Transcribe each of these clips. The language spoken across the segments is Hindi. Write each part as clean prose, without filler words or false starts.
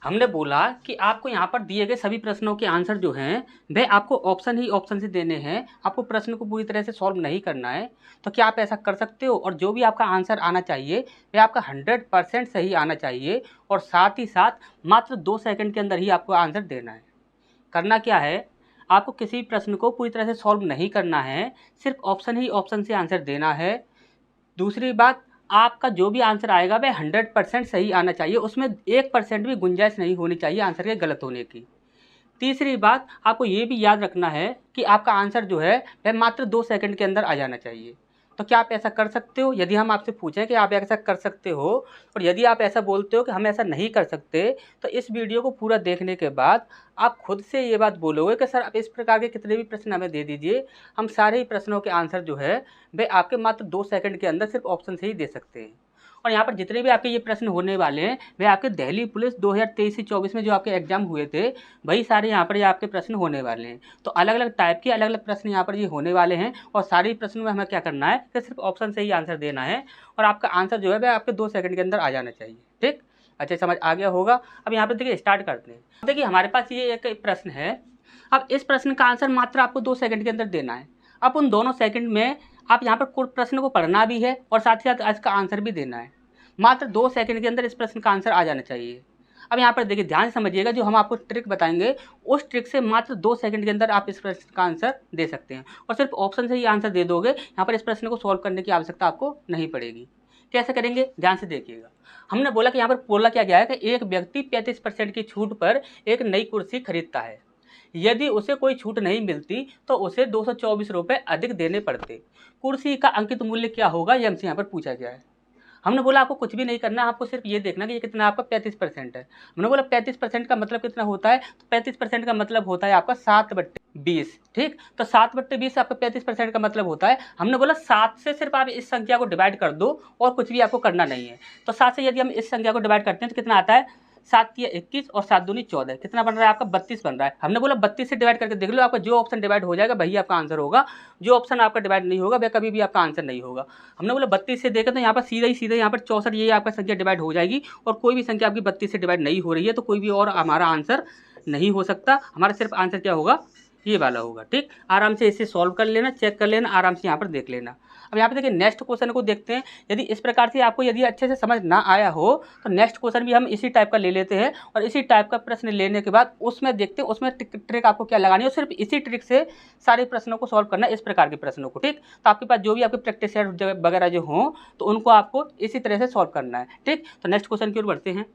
हमने बोला कि आपको यहाँ पर दिए गए सभी प्रश्नों के आंसर जो हैं वह आपको ऑप्शन से देने हैं, आपको प्रश्न को पूरी तरह से सॉल्व नहीं करना है। तो क्या आप ऐसा कर सकते हो? और जो भी आपका आंसर आना चाहिए वह आपका 100% सही आना चाहिए और साथ ही साथ मात्र 2 सेकंड के अंदर ही आपको आंसर देना है। करना क्या है, आपको किसी प्रश्न को पूरी तरह से सॉल्व नहीं करना है, सिर्फ ऑप्शन से आंसर देना है। दूसरी बात, आपका जो भी आंसर आएगा वह 100% सही आना चाहिए, उसमें 1% भी गुंजाइश नहीं होनी चाहिए आंसर के गलत होने की। तीसरी बात, आपको ये भी याद रखना है कि आपका आंसर जो है वह मात्र 2 सेकंड के अंदर आ जाना चाहिए। तो क्या आप ऐसा कर सकते हो? यदि हम आपसे पूछें कि आप ऐसा कर सकते हो और यदि आप ऐसा बोलते हो कि हम ऐसा नहीं कर सकते, तो इस वीडियो को पूरा देखने के बाद आप खुद से ये बात बोलोगे कि सर आप इस प्रकार के कितने भी प्रश्न हमें दे दीजिए, हम सारे ही प्रश्नों के आंसर जो है वे आपके मात्र 2 सेकंड के अंदर सिर्फ ऑप्शन से ही दे सकते हैं। और यहाँ पर जितने भी आपके ये प्रश्न होने वाले हैं वे आपके दिल्ली पुलिस 2023 से 24 में जो आपके एग्जाम हुए थे वही सारे यहाँ पर ये आपके प्रश्न होने वाले हैं। तो अलग अलग टाइप के अलग अलग प्रश्न यहाँ पर ये होने वाले हैं और सारे प्रश्नों में हमें क्या करना है कि सिर्फ ऑप्शन से ही आंसर देना है और आपका आंसर जो है वह आपके 2 सेकंड के अंदर आ जाना चाहिए। ठीक, अच्छा समझ आ गया होगा। अब यहाँ पर देखिए स्टार्ट करते हैं। अब देखिए हमारे पास ये एक प्रश्न है। अब इस प्रश्न का आंसर मात्र आपको 2 सेकंड के अंदर देना है। अब उन दोनों सेकंड में आप यहाँ पर प्रश्न को पढ़ना भी है और साथ ही साथ इसका आंसर भी देना है। मात्र 2 सेकंड के अंदर इस प्रश्न का आंसर आ जाना चाहिए। अब यहाँ पर देखिए ध्यान से समझिएगा, जो हम आपको ट्रिक बताएंगे उस ट्रिक से मात्र 2 सेकंड के अंदर आप इस प्रश्न का आंसर दे सकते हैं और सिर्फ ऑप्शन से ही आंसर दे दोगे। यहाँ पर इस प्रश्न को सॉल्व करने की आवश्यकता आपको नहीं पड़ेगी। कैसे करेंगे ध्यान से देखिएगा। हमने बोला कि यहाँ पर बोला क्या गया है कि एक व्यक्ति 35% की छूट पर एक नई कुर्सी खरीदता है। यदि उसे कोई छूट नहीं मिलती तो उसे 224 रुपये अधिक देने पड़ते। कुर्सी का अंकित मूल्य क्या होगा, ये हमसे यहाँ पर पूछा गया है। हमने बोला आपको कुछ भी नहीं करना, आपको सिर्फ ये देखना कि ये कितना आपका 35% है। हमने बोला 35% का मतलब कितना होता है, तो 35% का मतलब होता है आपका 7/20। ठीक, तो 7/20 आपका 35% का मतलब होता है। हमने बोला 7 से सिर्फ आप इस संख्या को डिवाइड कर दो और कुछ भी आपको करना नहीं है। तो 7 से यदि हम इस संख्या को डिवाइड करते हैं तो कितना आता है, 7 तिया 21 और 7 दूनी 14, कितना बन रहा है आपका 32 बन रहा है। हमने बोला 32 से डिवाइड करके देख लो, आपका जो ऑप्शन डिवाइड हो जाएगा वही आपका आंसर होगा, जो ऑप्शन आपका डिवाइड नहीं होगा वह कभी भी आपका आंसर नहीं होगा। हमने बोला 32 से देखें तो यहाँ पर सीधे यहाँ पर 64 ये आपका संख्या डिवाइड हो जाएगी और कोई भी संख्या आपकी 32 से डिवाइड नहीं हो रही है तो कोई भी और हमारा आंसर नहीं हो सकता। हमारा सिर्फ आंसर क्या होगा, ये वाला होगा। ठीक, आराम से इसे सॉल्व कर लेना, चेक कर लेना, आराम से यहाँ पर देख लेना। अब यहाँ पे देखिए नेक्स्ट क्वेश्चन को देखते हैं। यदि इस प्रकार से आपको यदि अच्छे से समझ ना आया हो तो नेक्स्ट क्वेश्चन भी हम इसी टाइप का ले लेते हैं और इसी टाइप का प्रश्न लेने के बाद उसमें देखते हैं उसमें ट्रिक आपको क्या लगानी है। सिर्फ इसी ट्रिक से सारे प्रश्नों को सॉल्व करना है, इस प्रकार के प्रश्नों को। ठीक, तो आपके पास जो भी आपके प्रैक्टिस सेट वगैरह जो हों तो उनको आपको इसी तरह से सॉल्व करना है। ठीक, तो नेक्स्ट क्वेश्चन की ओर बढ़ते हैं।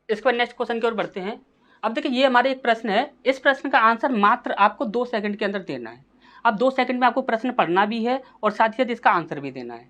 इसके बाद नेक्स्ट क्वेश्चन की ओर बढ़ते हैं। अब देखिए ये हमारे एक प्रश्न है, इस प्रश्न का आंसर मात्र आपको 2 सेकंड के अंदर देना है। अब 2 सेकंड में आपको प्रश्न पढ़ना भी है और साथ ही साथ इसका आंसर भी देना है।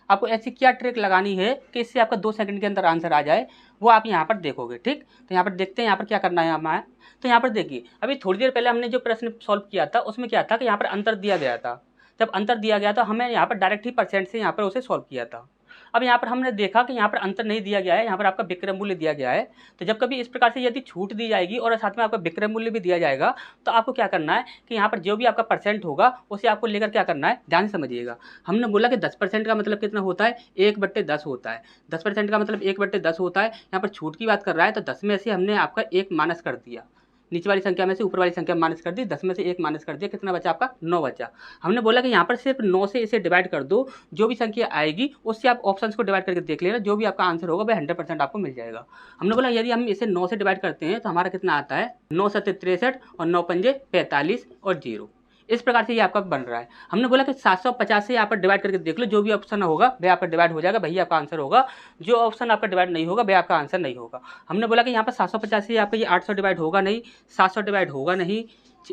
आपको ऐसी क्या ट्रिक लगानी है कि इससे आपका 2 सेकंड के अंदर आंसर आ जाए, वो आप यहाँ पर देखोगे। ठीक, तो यहाँ पर देखते हैं यहाँ पर क्या करना है हमारा। तो यहाँ पर देखिए अभी थोड़ी देर पहले हमने जो प्रश्न सॉल्व किया था उसमें क्या था कि यहाँ पर अंतर दिया गया था। जब अंतर दिया गया तो हमें यहाँ पर डायरेक्ट ही परसेंट से यहाँ पर उसे सॉल्व किया था। अब यहाँ पर हमने देखा कि यहाँ पर अंतर नहीं दिया गया है, यहाँ पर आपका विक्रय मूल्य दिया गया है। तो जब कभी इस प्रकार से यदि छूट दी जाएगी और साथ में आपका विक्रय मूल्य भी दिया जाएगा तो आपको क्या करना है कि यहाँ पर जो भी आपका परसेंट होगा उसे आपको लेकर क्या करना है, ध्यान से समझिएगा। हमने बोला कि 10% का मतलब कितना होता है, 1/10 होता है। 10% का मतलब 1/10 होता है। यहाँ पर छूट की बात कर रहा है तो 10 में से हमने आपका 1 माइनस कर दिया, नीचे वाली संख्या में से ऊपर वाली संख्या माइनस कर दी, 10 में से 1 माइनस कर दिया, कितना बचा आपका 9 बचा। हमने बोला कि यहाँ पर सिर्फ 9 से इसे डिवाइड कर दो, जो भी संख्या आएगी उससे आप ऑप्शंस को डिवाइड करके देख लेना, जो भी आपका आंसर होगा वह 100% आपको मिल जाएगा। हमने बोला यदि हम इसे 9 से डिवाइड करते हैं तो हमारा कितना आता है, 9 7 63 और 9 पंजे 45 और 0। इस प्रकार से ये आपका बन रहा है। हमने बोला कि 750 से यहाँ पर डिवाइड करके देख लो, जो भी ऑप्शन होगा वह आपका डिवाइड हो जाएगा, वही आपका आंसर होगा। जो ऑप्शन आपका डिवाइड नहीं होगा वह आपका आंसर नहीं होगा। हमने बोला कि यहाँ पर 750 से आपका ये 800 डिवाइड होगा नहीं, 700 डिवाइड होगा नहीं,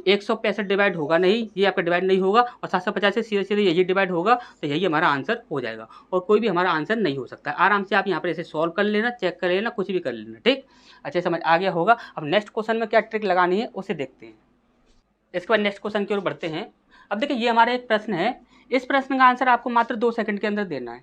165 डिवाइड होगा नहीं, ये आपका डिवाइड नहीं होगा और 750 से सीधे सीधे यही डिवाइड होगा, तो यही हमारा आंसर हो जाएगा और कोई भी हमारा आंसर नहीं हो सकता है। आराम से आप यहाँ पर इसे सॉल्व कर लेना, चेक कर लेना, कुछ भी कर लेना। ठीक, अच्छे समझ आ गया होगा। अब नेक्स्ट क्वेश्चन में क्या ट्रिक लगानी है उसे देखते हैं। इसके बाद नेक्स्ट क्वेश्चन की ओर बढ़ते हैं। अब देखिए ये हमारा एक प्रश्न है, इस प्रश्न का आंसर आपको मात्र 2 सेकंड के अंदर देना है।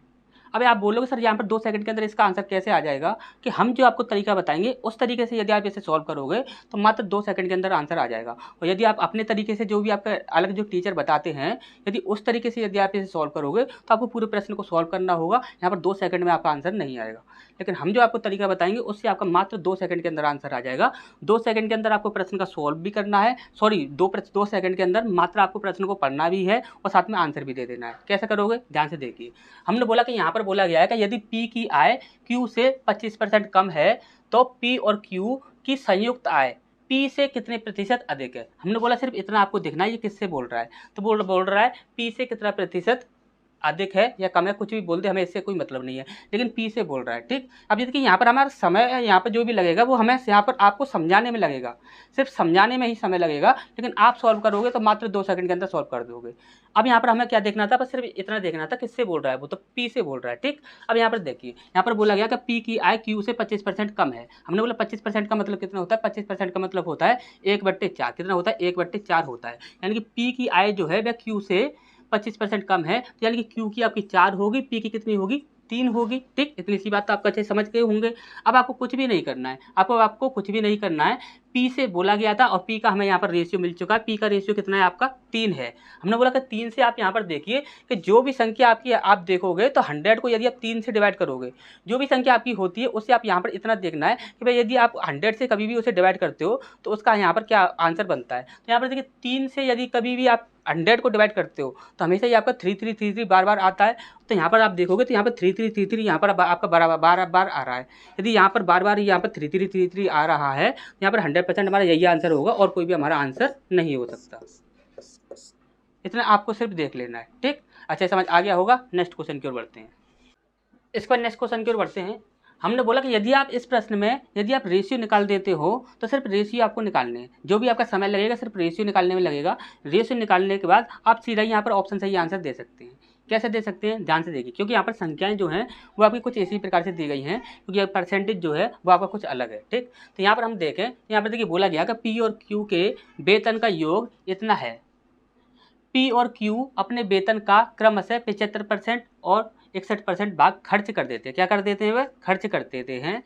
अब आप बोलोगे सर यहाँ पर 2 सेकंड के अंदर इसका आंसर कैसे आ जाएगा, कि हम जो आपको तरीका बताएंगे उस तरीके से यदि आप इसे सॉल्व करोगे तो मात्र 2 सेकंड के अंदर आंसर आ जाएगा। और यदि आप अपने तरीके से जो भी आपका अलग जो टीचर बताते हैं यदि उस तरीके से यदि आप इसे सॉल्व करोगे तो आपको पूरे प्रश्न को सॉल्व करना होगा। यहाँ पर 2 सेकंड में आपका आंसर नहीं आएगा। लेकिन हम जो आपको तरीका बताएंगे उससे आपका मात्र 2 सेकंड के अंदर आंसर आ जाएगा। 2 सेकंड के अंदर आपको प्रश्न का सॉल्व भी करना है, सॉरी 2 सेकंड के अंदर मात्र आपको प्रश्न को पढ़ना भी है और साथ में आंसर भी दे देना है। कैसे करोगे, ध्यान से देखिए। हमने बोला कि यहाँ पर बोला गया है कि यदि P की आय Q से 25% कम है तो P और Q की संयुक्त आय P से कितने प्रतिशत अधिक है। हमने बोला सिर्फ इतना आपको देखना है ये किससे बोल रहा है, तो बोल रहा है P से कितना प्रतिशत अधिक है या कम है, कुछ भी बोल दे, हमें इससे कोई मतलब नहीं है, लेकिन P से बोल रहा है। ठीक, अब देखिए यहाँ पर हमारा समय यहाँ पर जो भी लगेगा वो हमें यहाँ पर आपको समझाने में लगेगा, सिर्फ समझाने में ही समय लगेगा, लेकिन आप सॉल्व करोगे तो मात्र 2 सेकंड के अंदर सॉल्व कर दोगे। अब यहाँ पर हमें क्या देखना था, बस सिर्फ इतना देखना था किससे बोल रहा है, वो तो P से बोल रहा है। ठीक, अब यहाँ पर देखिए, यहाँ पर बोला गया कि P की आय Q से 25% कम है। हमने बोला 25% का मतलब कितना होता है, 25% का मतलब होता है 1/4। कितना होता है, 1/4 होता है, यानी कि P की आय जो है वह Q से 25% कम है, तो यानी कि Q की आपकी 4 होगी, P की कितनी होगी, 3 होगी। ठीक, इतनी सी बात तो आपको अच्छे समझ गए होंगे। अब आपको कुछ भी नहीं करना है, आपको कुछ भी नहीं करना है। P से बोला गया था और P का हमें यहाँ पर रेशियो मिल चुका है। P का रेशियो कितना है आपका, 3 है। हमने बोला कि 3 से आप यहाँ पर देखिए कि जो भी संख्या आपकी आप देखोगे तो 100 को यदि आप 3 से डिवाइड करोगे, जो भी संख्या आपकी होती है उससे आप यहाँ पर इतना देखना है कि भाई यदि आप 100 से कभी भी उसे डिवाइड करते हो तो उसका यहाँ पर क्या आंसर बनता है। तो यहाँ पर देखिए 3 से यदि कभी भी आप 100 को डिवाइड करते हो तो हमेशा ही आपका 3333 बार बार आता है। तो यहाँ पर आप देखोगे तो यहाँ पर 3333 यहाँ पर आपका बार बार आ रहा है। यदि यहाँ पर बार बार यहाँ पर 3333 आ रहा है, यहाँ पर 100% हमारा यही आंसर होगा और कोई भी हमारा आंसर नहीं हो सकता। इतना आपको सिर्फ देख लेना है। ठीक, अच्छा समझ आ गया होगा। नेक्स्ट क्वेश्चन की ओर बढ़ते हैं। इस पर नेक्स्ट क्वेश्चन की ओर बढ़ते हैं। हमने बोला कि यदि आप इस प्रश्न में यदि आप रेशियो निकाल देते हो तो सिर्फ रेशियो आपको निकालने हैं, जो भी आपका समय लगेगा सिर्फ रेशियो निकालने में लगेगा। रेशियो निकालने के बाद आप सीधा यहाँ पर ऑप्शन से ही आंसर दे सकते हैं। कैसे दे सकते हैं, ध्यान से देखिए, क्योंकि यहाँ पर संख्याएं जो हैं वो आपकी कुछ इसी प्रकार से दी गई हैं, क्योंकि परसेंटेज जो है वो आपका कुछ अलग है। ठीक, तो यहाँ पर हम देखें, यहाँ पर देखिए बोला गया कि P और Q के वेतन का योग इतना है। P और Q अपने वेतन का क्रमशः 75% और 61% भाग खर्च कर देते हैं। क्या कर देते हैं, वह खर्च कर देते हैं।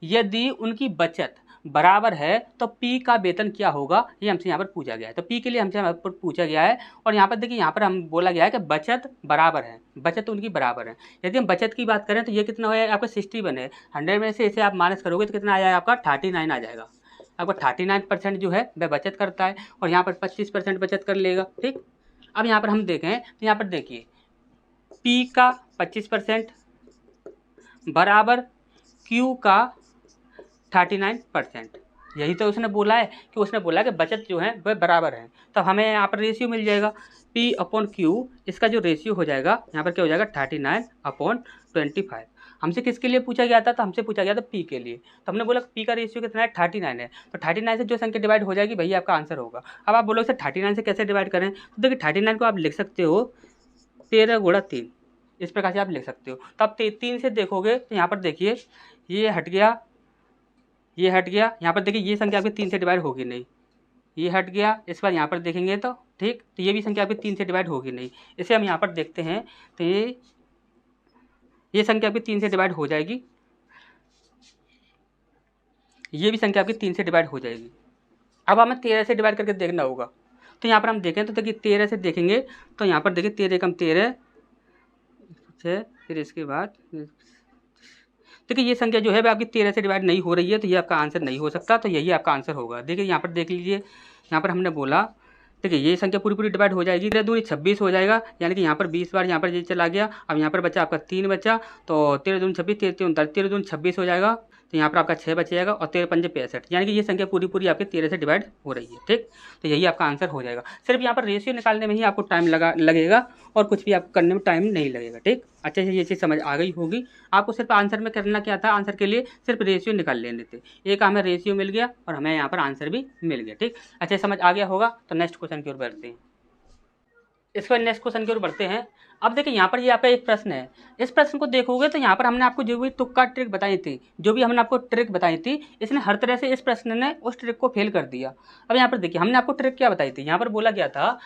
यदि उनकी बचत बराबर है तो P का वेतन क्या होगा, ये हमसे यहाँ पर पूछा गया है। तो P के लिए हमसे यहाँ पर पूछा गया है और यहाँ पर देखिए यहाँ पर हम बोला गया है कि बचत बराबर है, बचत उनकी बराबर है। यदि हम बचत की बात करें तो ये कितना है आपका 61 है। 100 में से इसे आप माइनस करोगे तो कितना आ जाएगा आपका 39 आ जाएगा। आपका 39% जो है वह बचत करता है और यहाँ पर 25% बचत कर लेगा। ठीक, अब यहाँ पर हम देखें तो यहाँ पर देखिए P का 25% बराबर Q का 39%। यही तो उसने बोला है कि उसने बोला कि बचत जो है वह बराबर है, तब हमें यहाँ पर रेशियो मिल जाएगा P/Q। इसका जो रेशियो हो जाएगा यहाँ पर क्या हो जाएगा 39/25। हमसे किसके लिए पूछा गया था, तो हमसे पूछा गया था P के लिए। तो हमने बोला P का रेशियो कितना है 39 है, तो 39 से जो संख्या डिवाइड हो जाएगी वही आपका आंसर होगा। अब आप बोलोगे सर 39 से कैसे डिवाइड करें, तो देखिए 39 को आप लिख सकते हो 13 × 3, इस प्रकार से आप लिख सकते हो। तो आप 3 से देखोगे तो यहाँ पर देखिए ये हट गया, ये हट गया। यहाँ पर देखिए ये संख्या आपकी 3 से डिवाइड होगी नहीं, ये हट गया। इस बार यहाँ पर देखेंगे तो ठीक, तो ये भी संख्या आपकी 3 से डिवाइड होगी नहीं। इसे हम यहाँ पर देखते हैं तो ये संख्या आपकी 3 से डिवाइड हो जाएगी, ये भी संख्या आपकी 3 से डिवाइड हो जाएगी। अब हमें 13 से डिवाइड करके देखना होगा। तो यहाँ पर हम देखें तो देखिए 13 से देखेंगे तो यहाँ पर देखिए 13 × 13 6, फिर इसके बाद देखिए ये संख्या जो है वह आपकी 13 से डिवाइड नहीं हो रही है, तो ये आपका आंसर नहीं हो सकता, तो यही आपका आंसर होगा। देखिए यहाँ पर देख लीजिए, यहाँ पर हमने बोला देखिए ये संख्या पूरी डिवाइड हो जाएगी, 13 दूनी 26 हो जाएगा, यानी कि यहाँ पर 20 बार यहाँ पर ये चला गया। अब यहाँ पर बचा आपका 3 बचा, तो 13 दूनी 26, 13 39, 13 दूनी 26 हो जाएगा, तो यहाँ पर आपका 6 बच जाएगा और 13 × 5 = 65, यानी कि ये संख्या पूरी आपके 13 से डिवाइड हो रही है। ठीक, तो यही आपका आंसर हो जाएगा। सिर्फ यहाँ पर रेशियो निकालने में ही आपको टाइम लगेगा और कुछ भी आपको करने में टाइम नहीं लगेगा। ठीक, अच्छे से ये चीज़ समझ आ गई होगी आपको। सिर्फ आंसर में करना क्या था, आंसर के लिए सिर्फ रेशियो निकाल लेने थे। एक हमें रेशियो मिल गया और हमें यहाँ पर आंसर भी मिल गया। ठीक, अच्छे समझ आ गया होगा। तो नेक्स्ट क्वेश्चन की ओर बढ़ते हैं। इसके बाद नेक्स्ट क्वेश्चन की ओर बढ़ते हैं। अब देखिए यहाँ पर ये आपका एक प्रश्न है, इस प्रश्न को देखोगे तो यहाँ पर हमने आपको जो भी तुक्का ट्रिक बताई थी, जो भी हमने आपको ट्रिक बताई थी, इसने हर तरह से इस प्रश्न ने उस ट्रिक को फेल कर दिया। अब यहाँ पर देखिए हमने आपको ट्रिक क्या बताई थी, यहाँ पर बोला गया था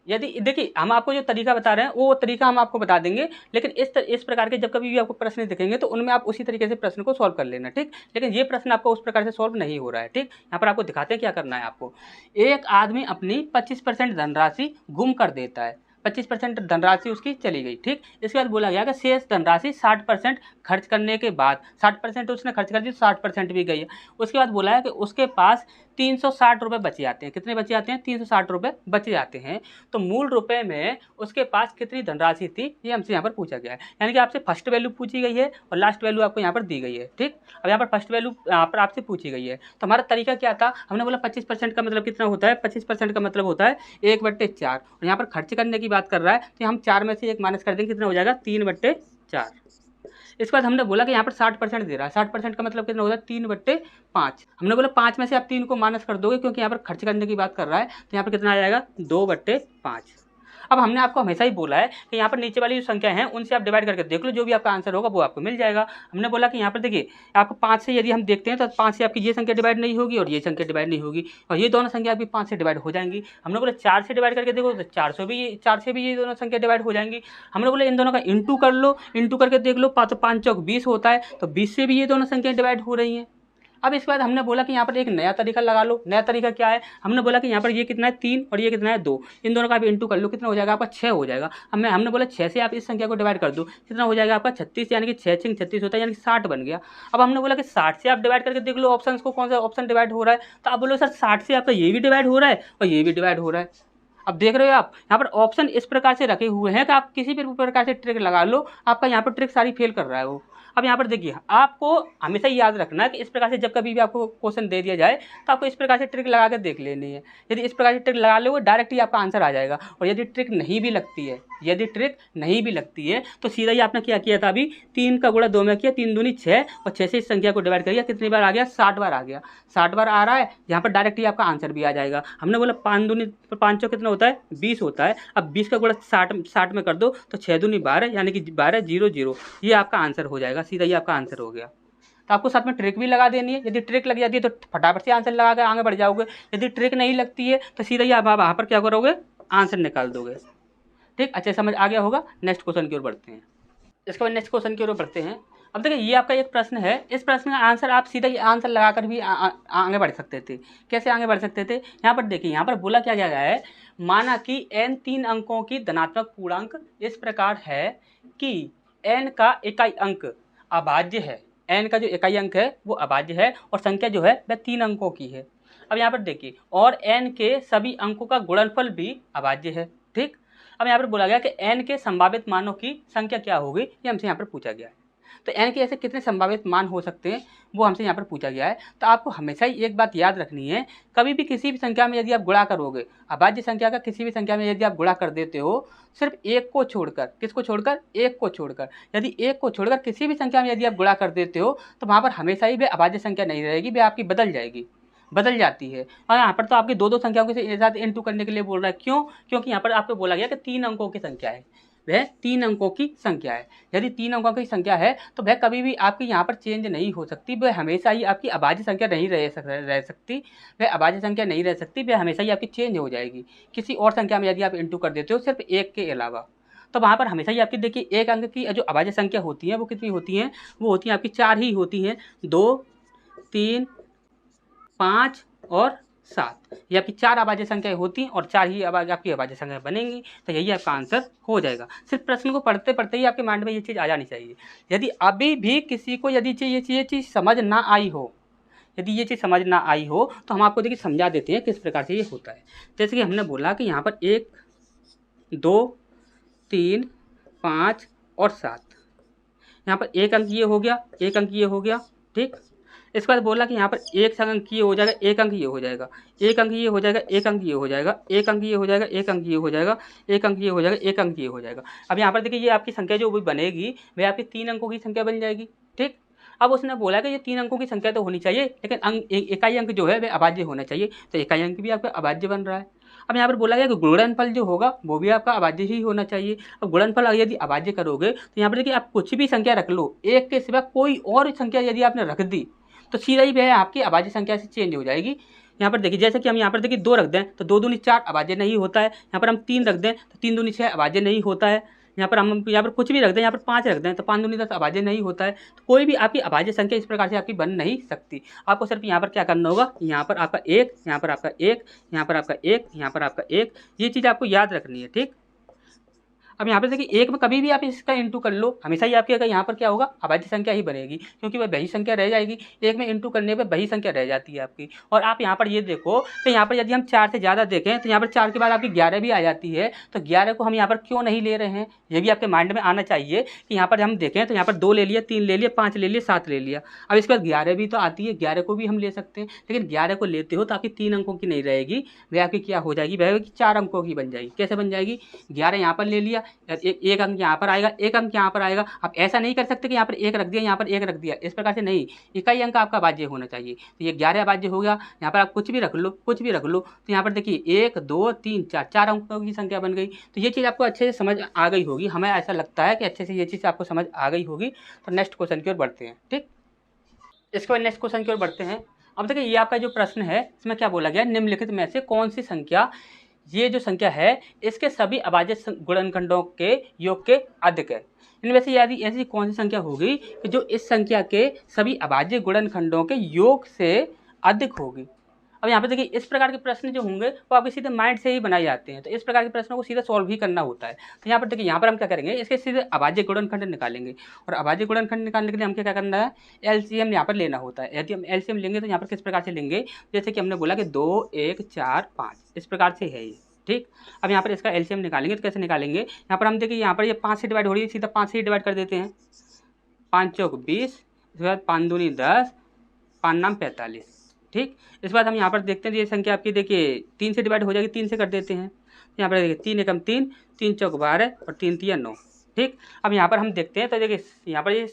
यदि देखिए हम आपको जो तरीका बता रहे हैं वो तरीका हम आपको बता देंगे, लेकिन इस प्रकार के जब कभी भी आपको प्रश्न दिखेंगे तो उनमें आप उसी तरीके से प्रश्न को सॉल्व कर लेना। ठीक, लेकिन ये प्रश्न आपको उस प्रकार से सॉल्व नहीं हो रहा है। ठीक, यहाँ पर आपको दिखाते हैं क्या करना है आपको। एक आदमी अपनी 25% धनराशि गुम कर देता है 25% धनराशि उसकी चली गई। ठीक, इसके बाद बोला गया कि शेष धनराशि 60% खर्च करने के बाद, 60% उसने खर्च कर दी, 60% भी गई है। उसके बाद बोला है कि उसके पास 360 रुपये बचे जाते हैं। कितने बचे जाते हैं? 360 रुपये बचे जाते हैं। तो मूल रुपए में उसके पास कितनी धनराशि थी, ये हमसे यहाँ पर पूछा गया है। यानी कि आपसे फर्स्ट वैल्यू पूछी गई है और लास्ट वैल्यू आपको यहाँ पर दी गई है। ठीक, अब यहाँ पर फर्स्ट वैल्यू यहाँ पर आपसे पूछी गई है। तो हमारा तरीका क्या था, हमने बोला 25% का मतलब कितना होता है? 25% का मतलब होता है 1/4। और यहाँ पर खर्च करने की बात कर रहा है तो हम 4 में से 1 माइनस कर देंगे, कितना हो जाएगा? 3/4। इसके बाद हमने बोला कि यहाँ पर 60% दे रहा है, 60% का मतलब कितना होता है? 3/5। हमने बोला 5 में से आप 3 को माइनस कर दोगे, क्योंकि यहाँ पर खर्च करने की बात कर रहा है, तो यहाँ पर कितना आ जाएगा? 2/5। अब हमने आपको हमेशा ही बोला है कि यहाँ पर नीचे वाली जो संख्या है उनसे आप डिवाइड करके देख लो, जो भी आपका आंसर होगा वो आपको मिल जाएगा। हमने बोला कि यहाँ पर देखिए आपको 5 से यदि हम देखते हैं तो 5 से आपकी ये संख्या डिवाइड नहीं होगी और ये संख्या डिवाइड नहीं होगी, और ये दोनों संख्या आपकी 5 से डिवाइड हो जाएंगी। हमने बोला 4 से डिवाइड करके देखो तो 4 से भी ये दोनों संख्या डिवाइड हो जाएंगी। हमने बोला इन दोनों का इंटू कर लो, इंटू करके देख लो, 5 चौक 20 होता है, तो 20 से भी ये दोनों संख्या डिवाइड हो रही हैं। अब इसके बाद हमने बोला कि यहाँ पर एक नया तरीका लगा लो। नया तरीका क्या है? हमने बोला कि यहाँ पर ये कितना है? 3 और ये कितना है? 2। इन दोनों का आप इंटू कर लो, कितना हो जाएगा आपका? 6 हो जाएगा। हमने बोला 6 से आप इस संख्या को डिवाइड कर दो, कितना हो जाएगा आपका? 36, यानी कि 6 6 36 होता है, यानी कि 60 बन गया। अब हमने बोला कि 60 से आप डिवाइड करके देख लो ऑप्शन को, कौन सा ऑप्शन डिवाइड हो रहा है। तो आप बोलो सर 60 से आपका ये भी डिवाइड हो रहा है और ये भी डिवाइड हो रहा है। अब देख रहे हो आप यहाँ पर ऑप्शन इस प्रकार से रखे हुए हैं कि आप किसी भी प्रकार से ट्रिक लगा लो, आपका यहाँ पर ट्रिक सारी फेल कर रहा है वो। अब यहाँ पर देखिए आपको हमेशा याद रखना है कि इस प्रकार से जब कभी भी आपको क्वेश्चन दे दिया जाए तो आपको इस प्रकार से ट्रिक लगा कर देख लेनी है। यदि इस प्रकार से ट्रिक लगा लोगे डायरेक्ट ही आपका आंसर आ जाएगा। और यदि ट्रिक नहीं भी लगती है, तो सीधा ही आपने क्या किया था? अभी 3 का गुणा 2 में किया, 3 दूनी 6 और 6 से इस संख्या को डिवाइड करिए, कितनी बार आ गया? 60 बार आ गया। 60 बार आ रहा है, यहाँ पर डायरेक्ट ही आपका आंसर भी आ जाएगा। हमने बोला 5 दूनी 5 चौक कितना होता है? 20 होता है। अब 20 का गुणा 60 में कर दो तो 6 दूनी 12, यानी कि 12 0 0, ये आपका आंसर हो जाएगा। सीधा ही आपका आंसर हो गया। तो आपको साथ में ट्रिक भी लगा देनी है। यदि ट्रिक लग जाती है तो फटाफट से आंसर लगा कर आगे बढ़ जाओगे। यदि ट्रिक नहीं लगती है तो सीधा ही आप वहाँ पर क्या करोगे? आंसर निकाल दोगे। ठीक, अच्छे समझ आ गया होगा। नेक्स्ट क्वेश्चन की ओर बढ़ते हैं। इसके बाद नेक्स्ट क्वेश्चन की ओर बढ़ते हैं। अब देखिए ये आपका एक प्रश्न है, इस प्रश्न का आंसर आप सीधा ही आंसर लगाकर भी आगे बढ़ सकते थे। कैसे आगे बढ़ सकते थे? यहाँ पर देखिए, यहाँ पर बोला क्या गया है, माना कि n 3 अंकों की धनात्मक पूर्णांक इस प्रकार है कि n का इकाई अंक अभाज्य है। n का जो इकाई अंक है वो अभाज्य है और संख्या जो है वह 3 अंकों की है। अब यहाँ पर देखिए, और n के सभी अंकों का गुणनफल भी अभाज्य है। ठीक, अब यहाँ पर बोला गया कि n के संभावित मानों की संख्या क्या होगी, ये हमसे यहाँ पर पूछा गया है। तो n के ऐसे कितने संभावित मान हो सकते हैं वो हमसे यहाँ पर पूछा गया है। तो आपको हमेशा ही एक बात याद रखनी है, कभी भी किसी भी संख्या में यदि आप गुणा करोगे, अभाज्य संख्या का किसी भी संख्या में यदि आप गुणा कर देते हो, सिर्फ एक को छोड़कर, किसको छोड़कर? एक को छोड़कर। यदि एक को छोड़कर किसी भी संख्या में यदि आप गुणा कर देते हो तो वहाँ पर हमेशा ही वह अभाज्य संख्या नहीं रहेगी, वह आपकी बदल जाती है। और यहाँ पर तो आपकी दो संख्याओं के साथ इंटू करने के लिए बोल रहा है। क्यों? क्योंकि यहाँ पर आपको बोला गया कि 3 अंकों की संख्या है, वह 3 अंकों की संख्या है। यदि 3 अंकों की संख्या है तो वह कभी भी आपकी यहाँ पर चेंज नहीं हो सकती, वह हमेशा ही आपकी अभाज्य संख्या नहीं रह सकती, वह अभाज्य संख्या नहीं रह सकती, वह हमेशा ही आपकी चेंज हो जाएगी किसी और संख्या में यदि आप इंटू कर देते हो, सिर्फ एक के अलावा। तो वहाँ पर हमेशा ही आपकी देखिए एक अंक की जो अभाज्य संख्या होती है वो कितनी होती हैं? वो होती हैं आपकी 4 ही होती हैं, 2 3 5 और 7। ये आपकी 4 अभाज्य संख्याएं होती हैं और 4 ही आपकी अभाज्य संख्या बनेंगी। तो यही आपका आंसर हो जाएगा। सिर्फ प्रश्न को पढ़ते पढ़ते ही आपके माइंड में ये चीज़ आ जानी चाहिए। यदि अभी भी किसी को यदि ये चीज़ समझ ना आई हो, तो हम आपको देखिए समझा देते हैं किस प्रकार से ये होता है। जैसे कि हमने बोला कि यहाँ पर 1 2 3 5 और 7, यहाँ पर एक अंक ये हो गया, एक अंक ये हो गया। ठीक, इसके बाद बोला कि यहाँ पर एक अंक ये हो जाएगा, एक अंक ये हो जाएगा, एक अंक ये हो जाएगा, एक अंक ये हो जाएगा, एक अंक ये हो जाएगा, एक अंक ये हो जाएगा, एक अंक ये हो जाएगा, एक अंक ये हो जाएगा। अब यहाँ पर देखिए ये आपकी संख्या जो भी बनेगी वह आपकी 3 अंकों की संख्या बन जाएगी। ठीक, अब उसने बोला कि ये 3 अंकों की संख्या तो होनी चाहिए, लेकिन इकाई अंक जो है वह अभाज्य होना चाहिए। तो इकाई अंक भी आपका अभाज्य बन रहा है। अब यहाँ पर बोला गया कि गुणनफल जो होगा वो भी आपका अभाज्य ही होना चाहिए। अब गुणनफल यदि अभाज्य करोगे तो यहाँ पर देखिए आप कुछ भी संख्या रख लो, एक के सिवा कोई और संख्या यदि आपने रख दी तो सीधा ही वह आपकी अभाज्य संख्या से चेंज हो जाएगी। यहाँ पर देखिए जैसे कि हम यहाँ पर देखिए 2 रख दें तो 2 दूनी 4 अभाज्य नहीं होता है। यहाँ पर हम 3 रख दें तो 3 दूनी 6 अभाज्य नहीं होता है। यहाँ पर हम कुछ भी रख दें, यहाँ पर 5 रख दें तो 5 दूनी 10 अभाज्य नहीं होता है। तो कोई भी आपकी अभाज्य संख्या इस प्रकार से आपकी बन नहीं सकती। आपको सिर्फ यहाँ पर क्या करना होगा, यहाँ पर आपका 1, यहाँ पर आपका 1, यहाँ पर आपका 1, यहाँ पर आपका 1, ये चीज़ आपको याद रखनी है। ठीक, अब यहाँ पर देखिए एक में कभी भी आप इसका इंटू कर लो, हमेशा ही आपके यहाँ पर क्या होगा, अभाज्य संख्या ही बनेगी, क्योंकि वह वही संख्या रह जाएगी। एक में इंटू करने पर वही संख्या रह जाती है आपकी। और आप यहाँ पर ये देखो तो यहाँ पर यदि हम 4 से ज़्यादा देखें तो यहाँ पर 4 के बाद आपकी 11 भी आ जाती है, तो 11 को हम यहाँ पर क्यों नहीं ले रहे हैं, ये भी आपके माइंड में आना चाहिए कि यहाँ पर हम देखें तो यहाँ पर 2 ले लिया, 3 ले लिया, 5 ले लिया, 7 ले लिया। अब इसके बाद 11 भी तो आती है, 11 को भी हम ले सकते हैं, लेकिन 11 को लेते हो तो आपकी 3 अंकों की नहीं रहेगी, वह आपकी क्या हो जाएगी, वह 4 अंकों की बन जाएगी। कैसे बन जाएगी, 11 यहाँ पर ले लिया, एक अंक यहाँ पर आएगा, एक अंक यहाँ पर आएगा। आप ऐसा नहीं कर सकते कि यहाँ पर एक रख दिया, यहाँ पर एक रख दिया, इस प्रकार से नहीं, इकाई अंक आपका अभाज्य होना चाहिए। तो ये 11 अभाज्य हो गया। यहाँ पर आप कुछ भी रख लो, कुछ भी रख लो, तो यहाँ पर देखिए 1 2 3 4, 4 अंकों की संख्या बन गई। तो ये चीज़ आपको अच्छे से समझ आ गई होगी, हमें ऐसा लगता है कि अच्छे से ये चीज़ आपको समझ आ गई होगी। तो नेक्स्ट क्वेश्चन की ओर बढ़ते हैं। ठीक, इसके बाद नेक्स्ट क्वेश्चन की ओर बढ़ते हैं। अब देखिए ये आपका जो प्रश्न है इसमें क्या बोला गया, निम्नलिखित में से कौन सी संख्या, ये जो संख्या है इसके सभी अभाज्य गुणनखंडों के योग के अधिक है। इनमें से यदि ऐसी कौन सी संख्या होगी कि जो इस संख्या के सभी अभाज्य गुणनखंडों के योग से अधिक होगी। अब यहाँ पे देखिए इस प्रकार के प्रश्न जो होंगे वो आपके सीधे माइंड से ही बनाए जाते हैं, तो इस प्रकार के प्रश्नों को सीधे सॉल्व ही करना होता है। तो यहाँ पर देखिए यहाँ पर हम क्या करेंगे, इसके सीधे अभाज्य गुणनखंड निकालेंगे, और अभाज्य गुणनखंड निकालने के लिए हम क्या करना है, एलसीएम यहाँ पर लेना होता है। यदि हम एलसीएम लेंगे तो यहाँ पर किस प्रकार से लेंगे, जैसे कि हमने बोला कि 2 1 4 5, इस प्रकार से है ये। ठीक, अब यहाँ पर इसका एलसीएम निकालेंगे तो कैसे निकालेंगे, यहाँ पर हम देखिए यहाँ पर ये 5 से डिवाइड हो रही है, सीधा 5 से ही डिवाइड कर देते हैं। 5 चौक 20, इसके बाद 5 दूनी 10, 5 नाम 45। ठीक, इस बात हम यहाँ पर देखते हैं ये संख्या आपकी देखिए 3 से डिवाइड हो जाएगी, 3 से कर देते हैं। यहाँ पर देखिए 3 एकम 3, 3 चौक 12 और 3 तिया 9। ठीक, अब यहाँ पर हम देखते हैं तो देखिए यहाँ पर ये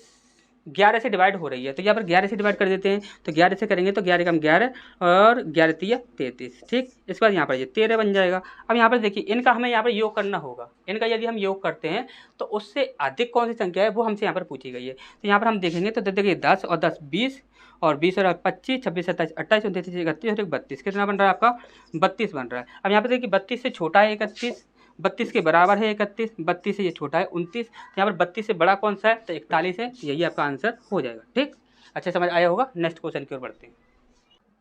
11 से डिवाइड हो रही है, तो यहाँ पर 11 से डिवाइड कर देते हैं। तो 11 से करेंगे तो 11 एकम 11 और 11 तिया 33। ठीक, इसके बाद यहाँ पर ये 13 बन जाएगा। अब यहाँ पर देखिए इनका हमें यहाँ पर योग करना होगा, इनका यदि हम योग करते हैं तो उससे अधिक कौन सी संख्या है वो हमसे यहाँ पर पूछी गई है। तो यहाँ पर हम देखेंगे तो देखिए 10 और 10 20 और 20 और 25 26 27 28 29 30 31 और 32, कितना बन रहा है आपका, 32 बन रहा है। अब यहाँ पर देखिए 32 से छोटा है 31, 32 के बराबर है 31, 32 से ये छोटा है 29, तो यहाँ पर 32 से बड़ा कौन सा है, तो 41 है, यही आपका आंसर हो जाएगा। ठीक, अच्छे समझ आया होगा। नेक्स्ट क्वेश्चन की ओर बढ़ते हैं।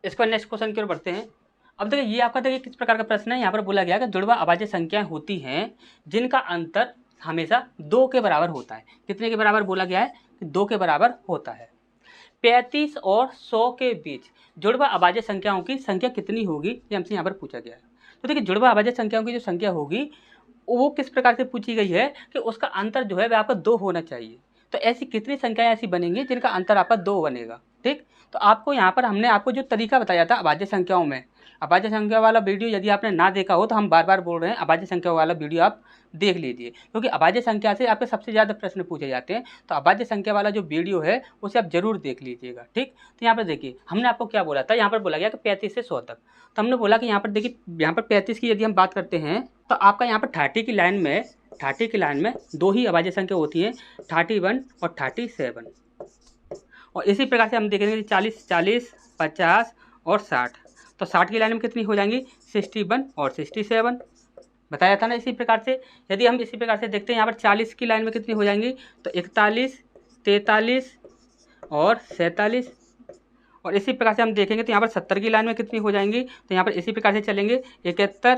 इसके बाद नेक्स्ट क्वेश्चन की ओर बढ़ते हैं। अब देखिए ये आपका देखिए किस प्रकार का प्रश्न है, यहाँ पर बोला गया कि जुड़वा अभाज्य संख्याएं होती हैं जिनका अंतर हमेशा 2 के बराबर होता है। कितने के बराबर बोला गया है, 2 के बराबर होता है। 35 और 100 के बीच जुड़वा अभाज्य संख्याओं की संख्या कितनी होगी, ये हमसे यहाँ पर पूछा गया है। तो देखिए जुड़वा अभाज्य संख्याओं की जो संख्या होगी वो किस प्रकार से पूछी गई है कि उसका अंतर जो है वह आपका 2 होना चाहिए। तो ऐसी कितनी संख्याएं ऐसी बनेंगी जिनका अंतर आपका 2 बनेगा। ठीक, तो आपको यहाँ पर हमने आपको जो तरीका बताया था अभाज्य संख्याओं में, अभाज्य संख्या वाला वीडियो यदि आपने ना देखा हो तो हम बार बार बोल रहे हैं अभाज्य संख्या वाला वीडियो आप देख लीजिए, क्योंकि अभाज्य संख्या से आपके सबसे ज़्यादा प्रश्न पूछे जाते हैं। तो अभाज्य संख्या वाला जो वीडियो है उसे आप जरूर देख लीजिएगा। ठीक, तो यहाँ पर देखिए हमने आपको क्या बोला था, यहाँ पर बोला गया कि 35 से 100 तक। तो हमने बोला कि यहाँ पर देखिए यहाँ पर 35 की यदि हम बात करते हैं तो आपका यहाँ पर 30 की लाइन में 2 ही अभाज्य संख्या होती हैं, 31 और 37। और इसी प्रकार से हम देखेंगे 40 40 50 और 60। तो 60 की लाइन में कितनी हो जाएंगी, 61 और 67, बताया था ना। इसी प्रकार से यदि हम इसी प्रकार से देखते हैं यहाँ पर 40 की लाइन में कितनी हो जाएंगी, तो 41 43 और 47। और इसी प्रकार से हम देखेंगे तो यहाँ पर 70 की लाइन में कितनी हो जाएंगी, तो यहाँ पर इसी प्रकार से चलेंगे 71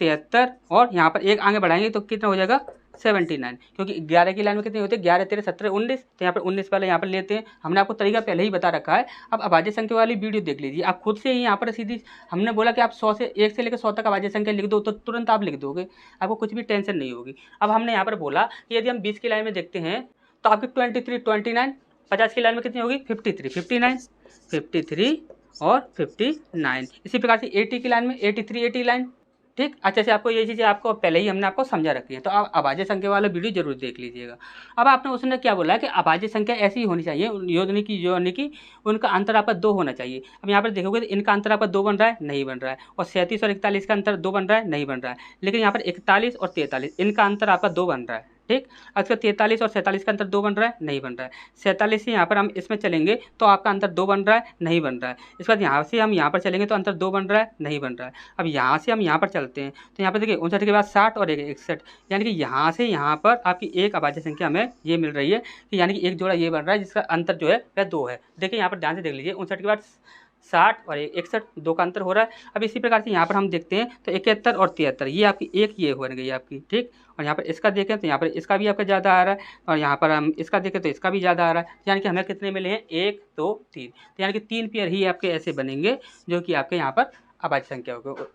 73 और यहाँ पर एक आगे बढ़ाएंगे तो कितना हो जाएगा 79, क्योंकि 11 की लाइन में कितने होते हैं, 11 13 17 19, तो यहाँ पर 19 वाले यहाँ पर लेते हैं। हमने आपको तरीका पहले ही बता रखा है। अब अभाज्य संख्या वाली वीडियो देख लीजिए, आप खुद से ही यहाँ पर सीधी हमने बोला कि आप 100 से 1 से लेकर 100 तक अभाज्य संख्या लिख दो तो तुरंत आप लिख दोगे, आपको कुछ भी टेंशन नहीं होगी। अब हमने यहाँ पर बोला कि यदि हम 20 की लाइन में देखते हैं तो आपकी 23 29, 50 की लाइन में कितनी होगी 53 59 53 और 59। इसी प्रकार से 80 की लाइन में 83 80 लाइन। ठीक, अच्छे से आपको ये चीज़ें आपको पहले ही हमने आपको समझा रखी है, तो आप अभाज्य संख्या वाला वीडियो जरूर देख लीजिएगा। अब आपने उसने क्या बोला कि अभाज्य संख्या ऐसी ही होनी चाहिए, यानी कि उनका अंतर आपका 2 होना चाहिए। अब यहाँ पर देखोगे तो इनका अंतर आपका 2 बन रहा है, नहीं बन रहा है, और 37 और 41 का अंतर 2 बन रहा है, नहीं बन रहा है। लेकिन यहाँ पर 41 और 43 इनका अंतर आपका 2 बन रहा है। ठीक, अक्सर 43 और 47 का अंतर 2 बन रहा है, नहीं बन रहा है। 47 से यहाँ पर हम इसमें चलेंगे तो आपका अंतर 2 बन रहा है, नहीं बन रहा है। इसके बाद यहाँ से हम यहाँ पर चलेंगे तो अंतर 2 बन रहा है, नहीं बन रहा है। अब यहाँ से हम यहाँ पर चलते हैं तो यहाँ पर देखिए 59 के बाद 60 और 61, यानी कि यहाँ से यहाँ पर आपकी एक अभाज्य संख्या हमें ये मिल रही है कि यानी कि एक जोड़ा ये बन रहा है जिसका अंतर जो है वह 2 है। देखिए यहाँ पर ध्यान से देख लीजिए, 59 के बाद 60 और 61, 2 का अंतर हो रहा है। अब इसी प्रकार से यहाँ पर हम देखते हैं तो 71 और 73, ये आपकी एक ये हो गई आपकी, ठीक। और यहाँ पर इसका देखें तो यहाँ पर इसका भी आपका ज़्यादा आ रहा है, और यहाँ पर हम इसका देखें तो इसका भी ज़्यादा आ रहा है। यानी कि हमें कितने मिले हैं, 1 2 3, तो यानी कि 3 पेयर ही आपके ऐसे बनेंगे जो कि आपके यहाँ पर अभाज्य संख्या होगी।